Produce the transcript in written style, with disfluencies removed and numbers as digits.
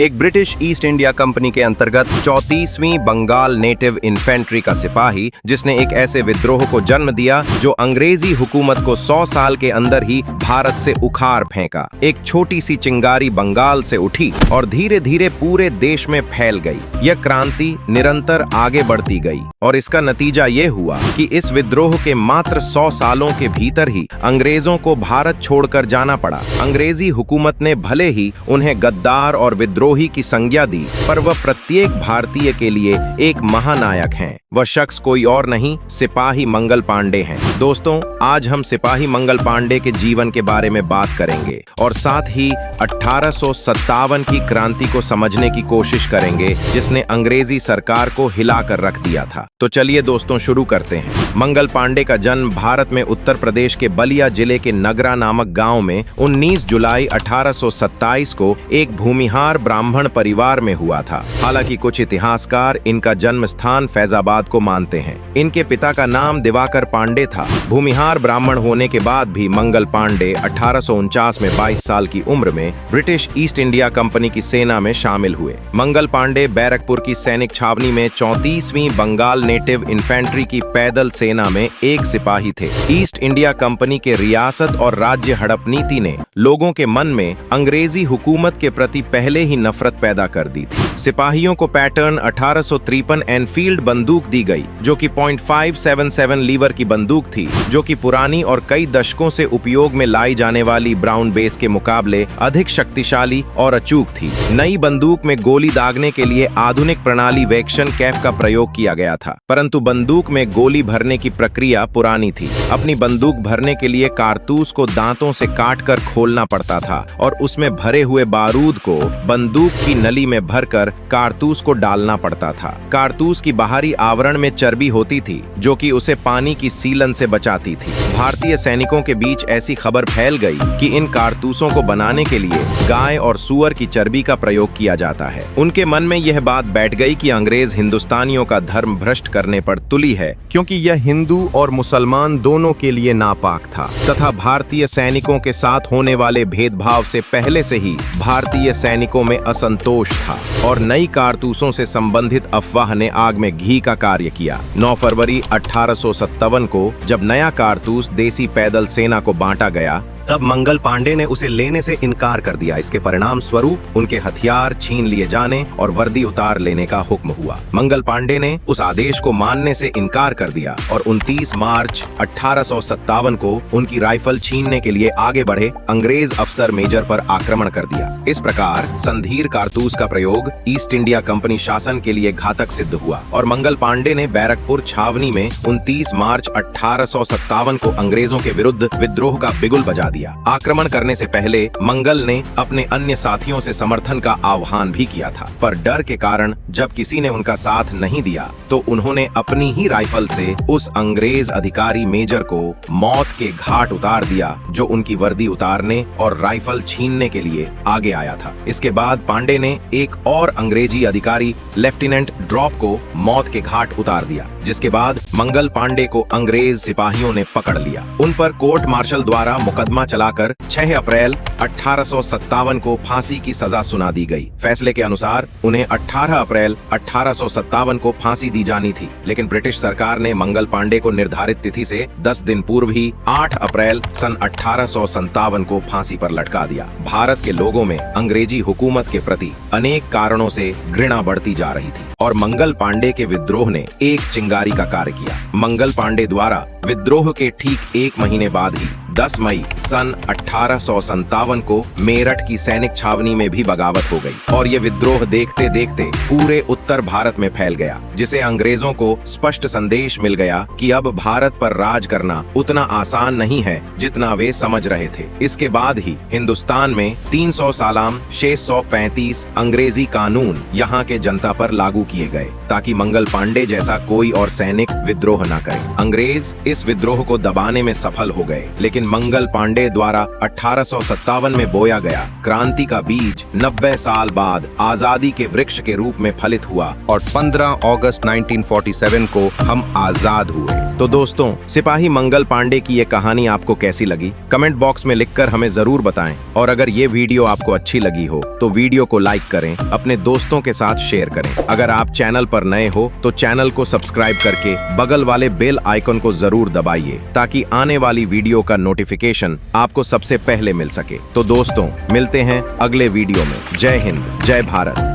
एक British east India company के अंतर्गत 34वीं बंगाल नेटिव इन्फेंट्री का सिपाही, जिसने एक ऐसे विद्रोह को जन्म दिया जो अंग्रेजी हुकूमत को 100 साल के अंदर ही भारत से उखाड़ फेंका। एक छोटी सी चिंगारी बंगाल से उठी और धीरे धीरे पूरे देश में फैल गई। यह क्रांति निरंतर आगे बढ़ती गई और इसका नतीजा ये हुआ कि इस विद्रोह के मात्र 100 सालों के भीतर ही अंग्रेजों को भारत छोड़कर जाना पड़ा। अंग्रेजी हुकूमत ने भले ही उन्हें गद्दार और विद्रोही की संज्ञा दी, पर वह प्रत्येक भारतीय के लिए एक महानायक हैं। वह शख्स कोई और नहीं, सिपाही मंगल पांडे हैं। दोस्तों, आज हम सिपाही मंगल पांडे के जीवन के बारे में बात करेंगे और साथ ही 1857 की क्रांति को समझने की कोशिश करेंगे, जिसने अंग्रेजी सरकार को हिलाकर रख दिया था। तो चलिए दोस्तों, शुरू करते हैं। मंगल पांडे का जन्म भारत में उत्तर प्रदेश के बलिया जिले के नगरा नामक गांव में 19 जुलाई 1827 को एक भूमिहार ब्राह्मण परिवार में हुआ था। हालांकि कुछ इतिहासकार इनका जन्म स्थान फैजाबाद को मानते हैं। इनके पिता का नाम दिवाकर पांडे था। भूमिहार ब्राह्मण होने के बाद भी मंगल पांडे 1849 में 22 साल की उम्र में ब्रिटिश ईस्ट इंडिया कंपनी की सेना में शामिल हुए। मंगल पांडे बैरकपुर की सैनिक छावनी में 34वीं बंगाल नेटिव इन्फेंट्री की पैदल सेना में एक सिपाही थे। ईस्ट इंडिया कंपनी के रियासत और राज्य हड़प नीति ने लोगों के मन में अंग्रेजी हुकूमत के प्रति पहले ही नफरत पैदा कर दी थी। सिपाहियों को पैटर्न 1853 एनफील्ड बंदूक दी गई, जो कि .577 लीवर की बंदूक थी, जो कि पुरानी और कई दशकों से उपयोग में लाई जाने वाली ब्राउन बेस के मुकाबले अधिक शक्तिशाली और अचूक थी। नई बंदूक में गोली दागने के लिए आधुनिक प्रणाली वेक्शन कैफ का प्रयोग किया गया था, परंतु बंदूक में गोली भरने की प्रक्रिया पुरानी थी। अपनी बंदूक भरने के लिए कारतूस को दांतों से काटकर खोलना पड़ता था और उसमें भरे हुए बारूद को बंदूक की नली में भरकर कारतूस को डालना पड़ता था। कारतूस की बाहरी आवरण में चर्बी होती थी, जो कि उसे पानी की सीलन से बचाती थी। भारतीय सैनिकों के बीच ऐसी खबर फैल गई कि इन कारतूसों को बनाने के लिए गाय और सूअर की चर्बी का प्रयोग किया जाता है। उनके मन में यह बात बैठ गई कि अंग्रेज हिंदुस्तानियों का धर्म भ्रष्ट करने पर तुली है, क्योंकि यह हिंदू और मुसलमान दोनों के लिए नापाक था तथा भारतीय सैनिकों के साथ होने वाले भेदभाव से पहले से ही भारतीय सैनिकों में असंतोष था और नई कारतूसों से संबंधित अफवाह ने आग में घी का कार्य किया। 9 फरवरी 1857 को जब नया कारतूस देसी पैदल सेना को बांटा गया, तब मंगल पांडे ने उसे लेने से इनकार कर दिया। इसके परिणाम स्वरूप उनके हथियार छीन लिए जाने और वर्दी उतार लेने का हुक्म हुआ। मंगल पांडे ने उस आदेश को मानने से इनकार कर दिया और 29 मार्च 1857 को उनकी राइफल छीनने के लिए आगे बढ़े अंग्रेज अफसर मेजर पर आक्रमण कर दिया। इस प्रकार संधीर कारतूस का प्रयोग ईस्ट इंडिया कंपनी शासन के लिए घातक सिद्ध हुआ और मंगल पांडे ने बैरकपुर छावनी में 29 मार्च 1857 को अंग्रेजों के विरुद्ध विद्रोह का बिगुल बजा दिया। आक्रमण करने से पहले मंगल ने अपने अन्य साथियों से समर्थन का आह्वान भी किया था, पर डर के कारण जब किसी ने उनका साथ नहीं दिया तो उन्होंने अपनी ही राइफल से उस अंग्रेज अधिकारी मेजर को मौत के घाट उतार दिया, जो उनकी वर्दी उतारने और राइफल छीनने के लिए आगे आया था। इसके बाद पांडे ने एक और अंग्रेजी अधिकारी लेफ्टिनेंट ड्रॉप को मौत के घाट उतार दिया, जिसके बाद मंगल पांडे को अंग्रेज सिपाहियों ने पकड़ लिया। उन पर कोर्ट मार्शल द्वारा मुकदमा चलाकर 6 अप्रैल 1857 को फांसी की सजा सुना दी गई। फैसले के अनुसार उन्हें 18 अप्रैल 1857 को फांसी दी जानी थी, लेकिन ब्रिटिश सरकार ने मंगल पांडे को निर्धारित तिथि से 10 दिन पूर्व ही 8 अप्रैल सन 1857 को फांसी पर लटका दिया। भारत के लोगों में अंग्रेजी हुकूमत के प्रति अनेक कारणों से घृणा बढ़ती जा रही थी और मंगल पांडे के विद्रोह ने एक चिंगारी का कार्य किया। मंगल पांडे द्वारा विद्रोह के ठीक 1 महीने बाद ही 10 मई सन 1857 को मेरठ की सैनिक छावनी में भी बगावत हो गई और ये विद्रोह देखते देखते पूरे उत्तर भारत में फैल गया, जिसे अंग्रेजों को स्पष्ट संदेश मिल गया कि अब भारत पर राज करना उतना आसान नहीं है जितना वे समझ रहे थे। इसके बाद ही हिंदुस्तान में 300 सालाम 635 अंग्रेजी कानून यहाँ के जनता पर लागू किए गए, ताकि मंगल पांडे जैसा कोई और सैनिक विद्रोह न करे। अंग्रेज इस विद्रोह को दबाने में सफल हो गए, लेकिन मंगल पांडे द्वारा 1857 में बोया गया क्रांति का बीज 90 साल बाद आजादी के वृक्ष के रूप में फलित हुआ और 15 अगस्त 1947 को हम आजाद हुए। तो दोस्तों, सिपाही मंगल पांडे की ये कहानी आपको कैसी लगी कमेंट बॉक्स में लिखकर हमें जरूर बताएं। और अगर ये वीडियो आपको अच्छी लगी हो तो वीडियो को लाइक करें, अपने दोस्तों के साथ शेयर करें। अगर आप चैनल पर नए हो तो चैनल को सब्सक्राइब करके बगल वाले बेल आइकन को जरूर दबाइए ताकि आने वाली वीडियो का नोटिफिकेशन आपको सबसे पहले मिल सके। तो दोस्तों, मिलते हैं अगले वीडियो में। जय हिंद, जय भारत।